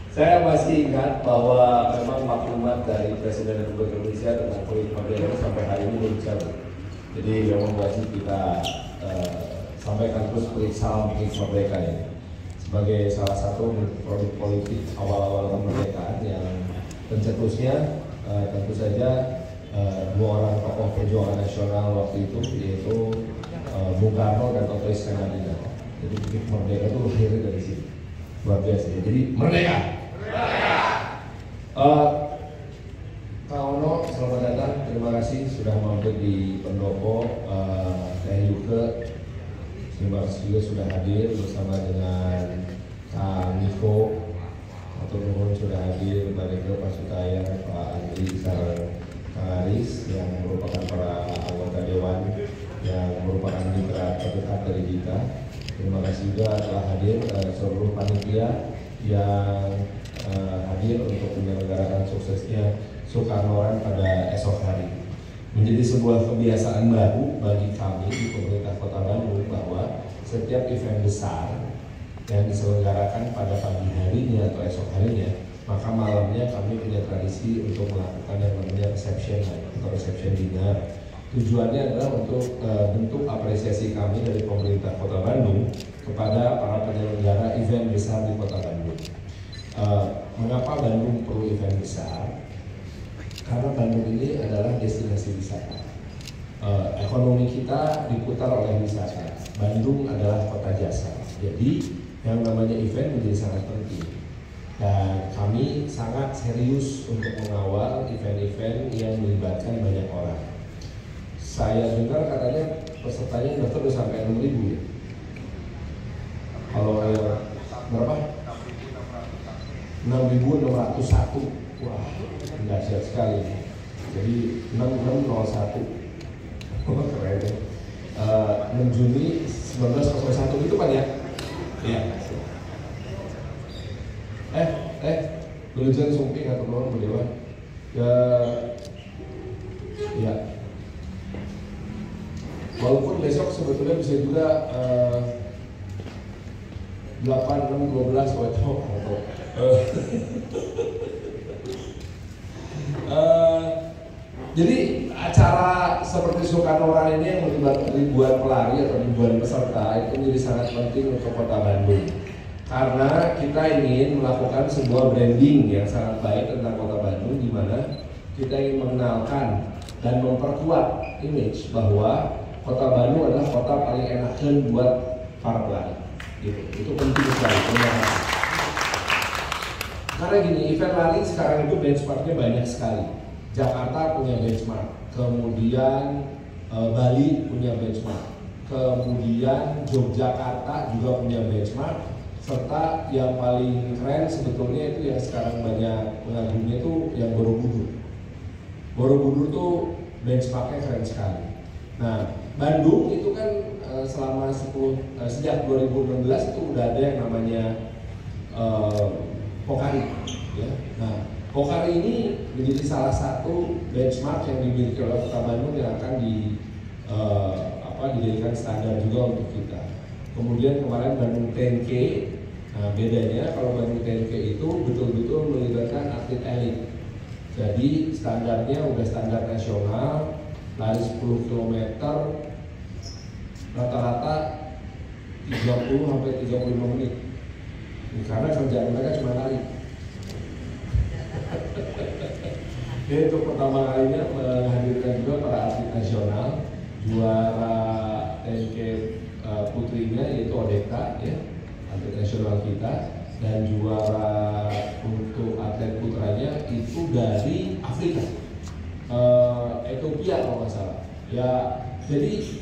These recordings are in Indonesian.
Saya masih ingat bahwa memang maklumat dari Presiden Republik Indonesia tentang politik merdeka sampai hari ini belum dicabut. Jadi memang wajib kita sampaikan terus perihal politik merdeka ini sebagai salah satu produk politik awal-awal kemerdekaan yang pencetusnya tentu saja dua orang tokoh perjuangan nasional waktu itu, yaitu Bung Karno dan Dr. Iskandar Muda. Jadi politik merdeka itu lahir dari sini. Luar biasa ya. Jadi merdeka. Kak Ono, selamat datang. Terima kasih sudah mampir di pendopo. Teh Yuke, terima kasih juga sudah hadir bersama dengan Kak Niko. Atau nuhun sudah hadir, Pak Rego, Pak Sutaya, Pak Andri, Kak Aris yang merupakan para anggota dewan yang merupakan mitra terdekat dari kita. Terima kasih juga telah hadir seluruh panitia yang hadir untuk menyelenggarakan suksesnya Soekarno-an pada esok hari. Menjadi sebuah kebiasaan baru bagi kami di pemerintah Kota Bandung bahwa setiap event besar yang diselenggarakan pada pagi harinya atau esok harinya, maka malamnya kami punya tradisi untuk melakukan yang namanya reception atau reception dinner. Tujuannya adalah untuk bentuk apresiasi kami dari pemerintah Kota Bandung kepada para penyelenggara event besar di Kota Bandung. Mengapa Bandung perlu event besar? Karena Bandung ini adalah destinasi wisata. Ekonomi kita diputar oleh wisata. Bandung adalah kota jasa. Jadi yang namanya event menjadi sangat penting. Dan kami sangat serius untuk mengawal event-event yang melibatkan banyak orang. Saya dengar katanya pesertanya daftar udah sampai 6.000 ya. Kalau yang berapa? 6.601. Wah, dahsyat sekali. Jadi 6601. Oh, keren ya. 6 Juni 1901 itu Pak ya? Iya. Belujan sumping atau belum berdewan? Ya. Walaupun besok sebetulnya bisa juga 8, 6, 12 atau jadi acara seperti Soekarno-an ini yang melibatkan ribuan pelari atau ribuan peserta itu menjadi sangat penting untuk Kota Bandung karena kita ingin melakukan sebuah branding yang sangat baik tentang Kota Bandung, di mana kita ingin mengenalkan dan memperkuat image bahwa Kota Bandung adalah kota paling enakan buat para pelari. Gitu. Itu penting sekali. Karena gini, event lari sekarang itu benchmarknya banyak sekali. Jakarta punya benchmark, kemudian Bali punya benchmark, kemudian Yogyakarta juga punya benchmark, serta yang paling keren sebetulnya itu yang sekarang banyak pengagumnya itu yang Borobudur. Borobudur tuh benchmarknya keren sekali. Nah, Bandung itu kan sejak 2016 itu udah ada yang namanya Pokari, ya. Nah, Pokari ini menjadi salah satu benchmark yang dimiliki oleh Kota Bandung yang akan dijadikan standar juga untuk kita. Kemudian kemarin Bandung 10K, nah bedanya kalau Bandung 10K itu betul-betul melibatkan atlet elit. Jadi standarnya udah standar nasional, lari 10 km rata-rata 30-35 menit. Karena kerjaan mereka cuma lari. Jadi untuk pertama kalinya menghadirkan juga para atlet nasional, juara 10K putrinya yaitu Odeka, ya, atlet nasional kita, dan juara untuk atlet putranya itu dari Afrika, Ethiopia kalau nggak salah. Ya, jadi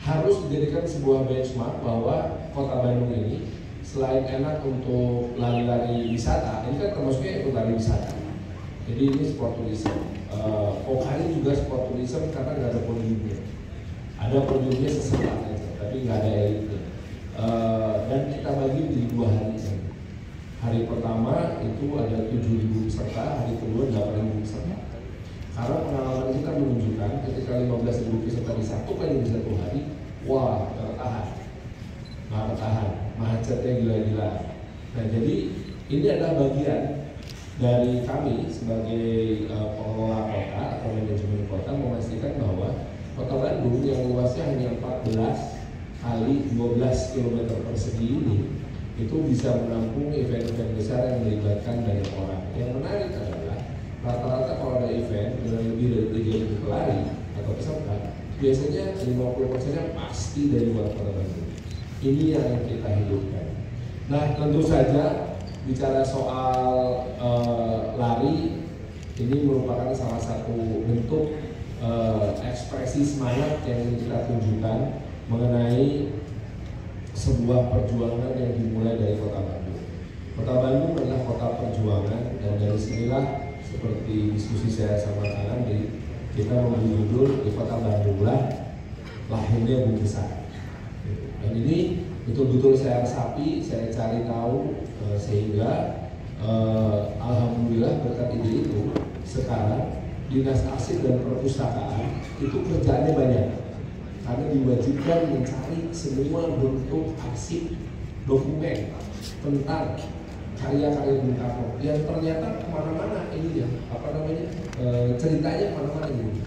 harus dijadikan sebuah benchmark bahwa Kota Bandung ini selain enak untuk lari-lari wisata, ini kan termasuknya untuk lari wisata. Jadi ini sport tourism. Pokari juga sport tourism karena nggak ada podiumnya. Ada podiumnya sesepat aja, tapi nggak ada elitnya. Dan kita bagi menjadi 2 hari. Hari pertama itu ada 7.000 peserta, hari kedua 8.000 peserta. Karena pengalaman kita menunjukkan ketika 15.000 peserta disatukan di satu hari, wah, nggak ketahan, macetnya gila-gila. Nah, jadi ini adalah bagian dari kami sebagai pengelola kota atau manajemen kota memastikan bahwa Kota Bandung yang luasnya hanya 14 kali 12 km persegi ini itu bisa menampung event-event besar yang melibatkan banyak orang. Yang menarik adalah rata-rata kalau ada event dengan lebih dari 3.000 pelari atau peserta, biasanya 50%-nya pasti dari luar Kota Bandung. Ini yang kita hidupkan. Nah, tentu saja bicara soal lari, ini merupakan salah satu bentuk ekspresi semangat yang ingin kita tunjukkan mengenai sebuah perjuangan yang dimulai dari Kota Bandung. Kota Bandung adalah kota perjuangan, dan dari sinilah seperti diskusi saya sama Kang Andi, kita memberi judul di Kota Bandung lah lahirnya Bung Besar. Dan ini betul-betul saya resapi, saya cari tahu sehingga alhamdulillah berkat ide itu sekarang Dinas Arsip dan Perpustakaan itu kerjaannya banyak karena diwajibkan mencari semua bentuk arsip dokumen tentang karya-karya Bung Karno yang ternyata kemana-mana ini ya ceritanya kemana-mana ini,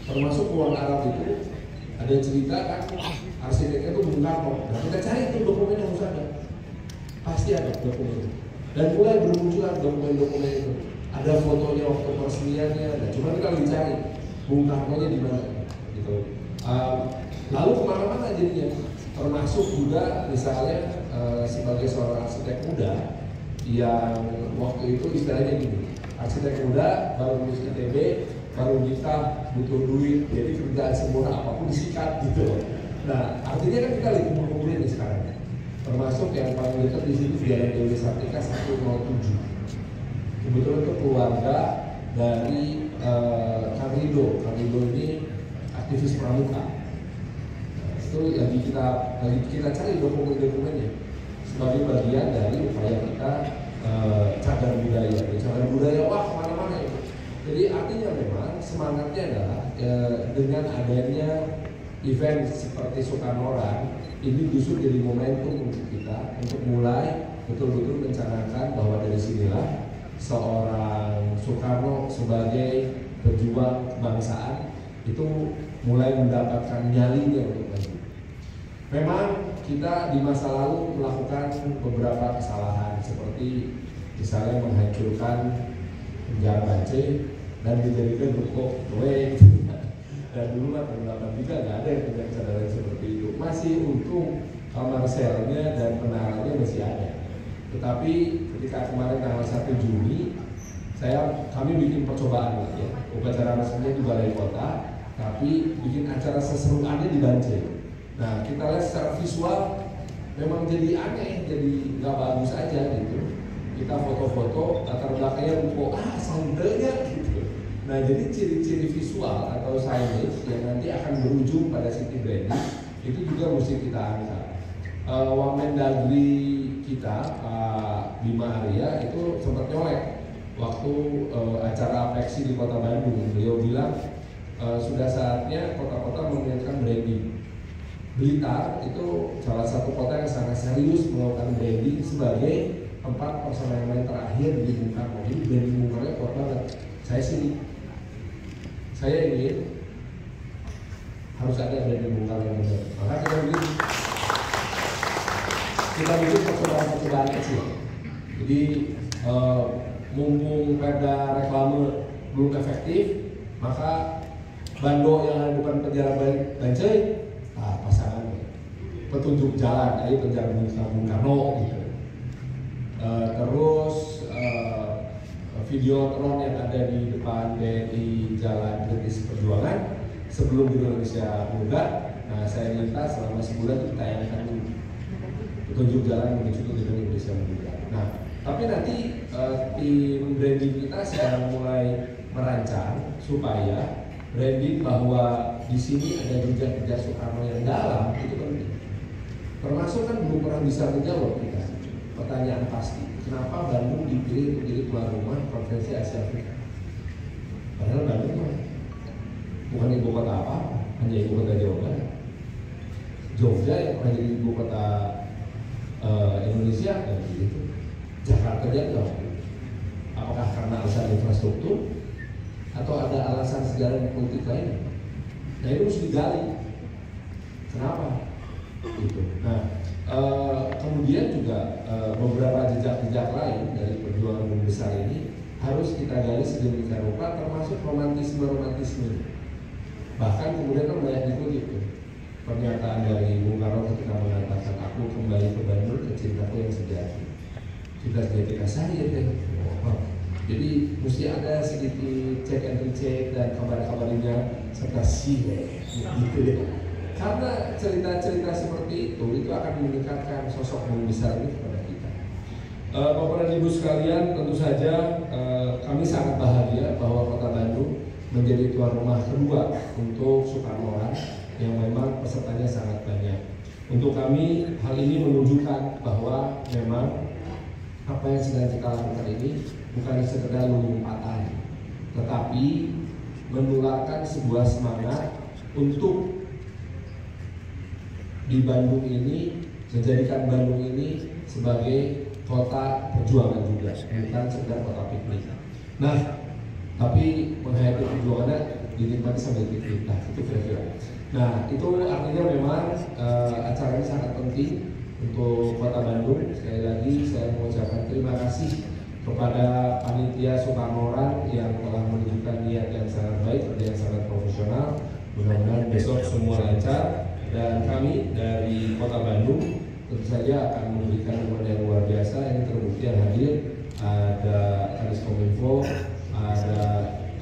termasuk ruang Arab itu ada cerita kan arsiteknya itu Bung Karno. Nah, kita cari itu dokumen yang harus ada, pasti ada dokumen, dan mulai bermunculan dokumen-dokumen itu. Ada fotonya waktu peresmiannya, dan cuma kalau dicari Bung Karno-nya di mana, gitu. Lalu kemana-mana jadinya, termasuk juga misalnya sebagai seorang arsitek muda yang waktu itu istilahnya gini, arsitek muda baru lulus ITB, baru nikah, butuh duit, jadi kerjaan semurah apapun disikat gitu. Nah, artinya kan kita lagi kumpul-kumpulin nih sekarang, termasuk yang paling dekat di sini Jalan Dewi Sartika 107. Kebetulan itu keluarga dari Kang Rido. Kang Rido ini aktivis pramuka. Nah, itu lagi kita cari dokumen-dokumennya sebagai bagian dari upaya kita cagar budaya. Cagar budaya wah kemana-mana itu. Jadi artinya memang semangatnya adalah dengan adanya event seperti Soekarno-Run ini justru jadi momentum untuk kita untuk mulai betul-betul mencanangkan bahwa dari sinilah seorang Soekarno sebagai pejuang kebangsaan itu mulai mendapatkan nyalinya untuk maju. Memang kita di masa lalu melakukan beberapa kesalahan seperti misalnya menghancurkan penjara Aceh dan dijadikan ruko proyek. Dan dulu lah tahun 83 nggak ada yang punya kesadaran seperti itu. Masih untung kamar selnya dan menaranya masih ada. Tetapi ketika kemarin tanggal 1 Juni kami bikin percobaan ya, upacara resminya di Balai Kota, tapi bikin acara seseruannya di Banjir. Nah, kita lihat secara visual memang jadi aneh, jadi nggak bagus aja gitu. Kita foto-foto latar belakangnya ruko, sandalnya gitu. Nah, jadi ciri-ciri visual atau signage yang nanti akan berujung pada city branding itu juga mesti kita angkat. Wamendagri kita Pak Bima Arya itu sempat nyolek waktu acara Apeksi di Kota Bandung. Beliau bilang sudah saatnya kota-kota menginginkan branding. Blitar itu salah satu kota yang sangat serius melakukan branding sebagai tempat persemayaman terakhir di Bung Karno. Jadi branding Bung Karno kuat banget. Saya ingin harus ada branding Bung Karno yang benar. Maka kita bikin percobaan kecil. Jadi mumpung perda reklame belum efektif, maka bando yang ada depan penjara Banjai, pasangan petunjuk jalan, ayo penjara Bung Karno gitu. Terus videotron yang ada di depan BNI Jalan Kritis Perjuangan sebelum Indonesia Muda. Nah, saya minta selama sebulan ditayangkan dulu petunjuk jalan menuju ke Indonesia Muda. Nah, tapi nanti tim branding kita sedang mulai merancang supaya branding bahwa di sini ada jejak-jejak Soekarno yang dalam itu penting. Termasuk kan belum pernah bisa menjawab kita pertanyaan pasti, kenapa Bandung dipilih untuk jadi tuan rumah konferensi Asia Afrika? Padahal Bandung bukan ibu kota apa, hanya ibu kota Jawa Barat. Jogja yang pernah jadi ibu kota Indonesia dan begitu. kerajaan nggak mampu. Apakah karena alasan infrastruktur atau ada alasan sejarah politik lain? Nah itu harus digali. Kenapa? Gitu. Nah kemudian juga beberapa jejak-jejak lain dari perjuangan Bung Besar ini harus kita gali sedemikian rupa, termasuk romantisme. Bahkan kemudian kan banyak dikutip tuh pernyataan dari Bung Karno ketika mengatakan aku kembali ke Bandung ke cintaku yang sejati. Cinta sejati saya deh. Jadi mesti ada sedikit cek and recheck dan kabar-kabarnya serta gitu deh. Karena cerita-cerita seperti itu akan meningkatkan sosok Bung Besar ini kepada kita. Bapak dan Ibu sekalian, tentu saja kami sangat bahagia bahwa Kota Bandung menjadi tuan rumah kedua untuk Soekarno-an yang memang pesertanya sangat banyak. Untuk kami, hal ini menunjukkan bahwa memang apa yang sedang kita lakukan ini bukan sekedar lompatan, tetapi menularkan sebuah semangat untuk di Bandung ini, menjadikan Bandung ini sebagai kota perjuangan juga, bukan sekedar kota piknik. Nah, tapi menghayati perjuangannya dinikmati sambil piknik. Nah, itu kira-kira. Nah, itu artinya memang acara ini sangat penting untuk Kota Bandung. Sekali lagi saya mengucapkan terima kasih kepada panitia Soekarno-an yang telah menunjukkan niat yang sangat baik, kerja yang sangat profesional. Mudah-mudahan besok semua lancar. Dan kami dari Kota Bandung tentu saja akan memberikan dukungan yang luar biasa. Ini terbukti yang hadir ada Kadis-Kominfo, ada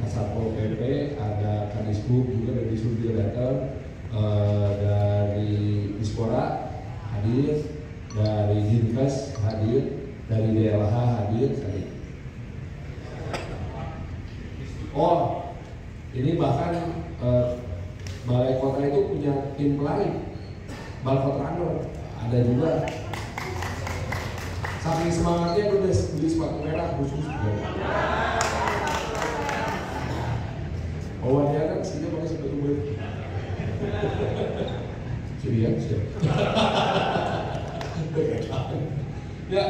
Kasatpol PP, ada Kadishub juga dari Dishub juga datang, dari Dispora hadir, dari Dinkes hadir, dari DLH hadir. Oh, ini bahkan Balai Kota itu punya tim lain, Balkotrano ada juga. Saking semangatnya udah beli sepatu merah khusus juga. Oh dia kan sini pakai sepatu merah. Cirian sih. Ya,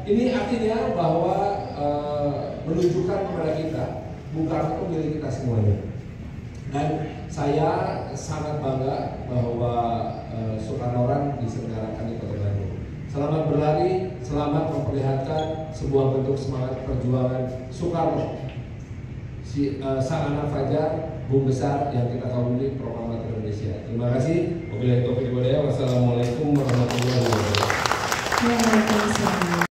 ini artinya bahwa menunjukkan kepada kita Bung Karno itu milik kita semuanya. Dan saya sangat bangga bahwa Soekarno-an diselenggarakan di Kota Bandung. Selamat berlari, selamat memperlihatkan sebuah bentuk semangat perjuangan Soekarno, sang anak fajar, Bung Besar yang kita kawini proklamator Indonesia. Terima kasih. Wabillahi taufiq wal hidayah. Wassalamualaikum warahmatullahi wabarakatuh.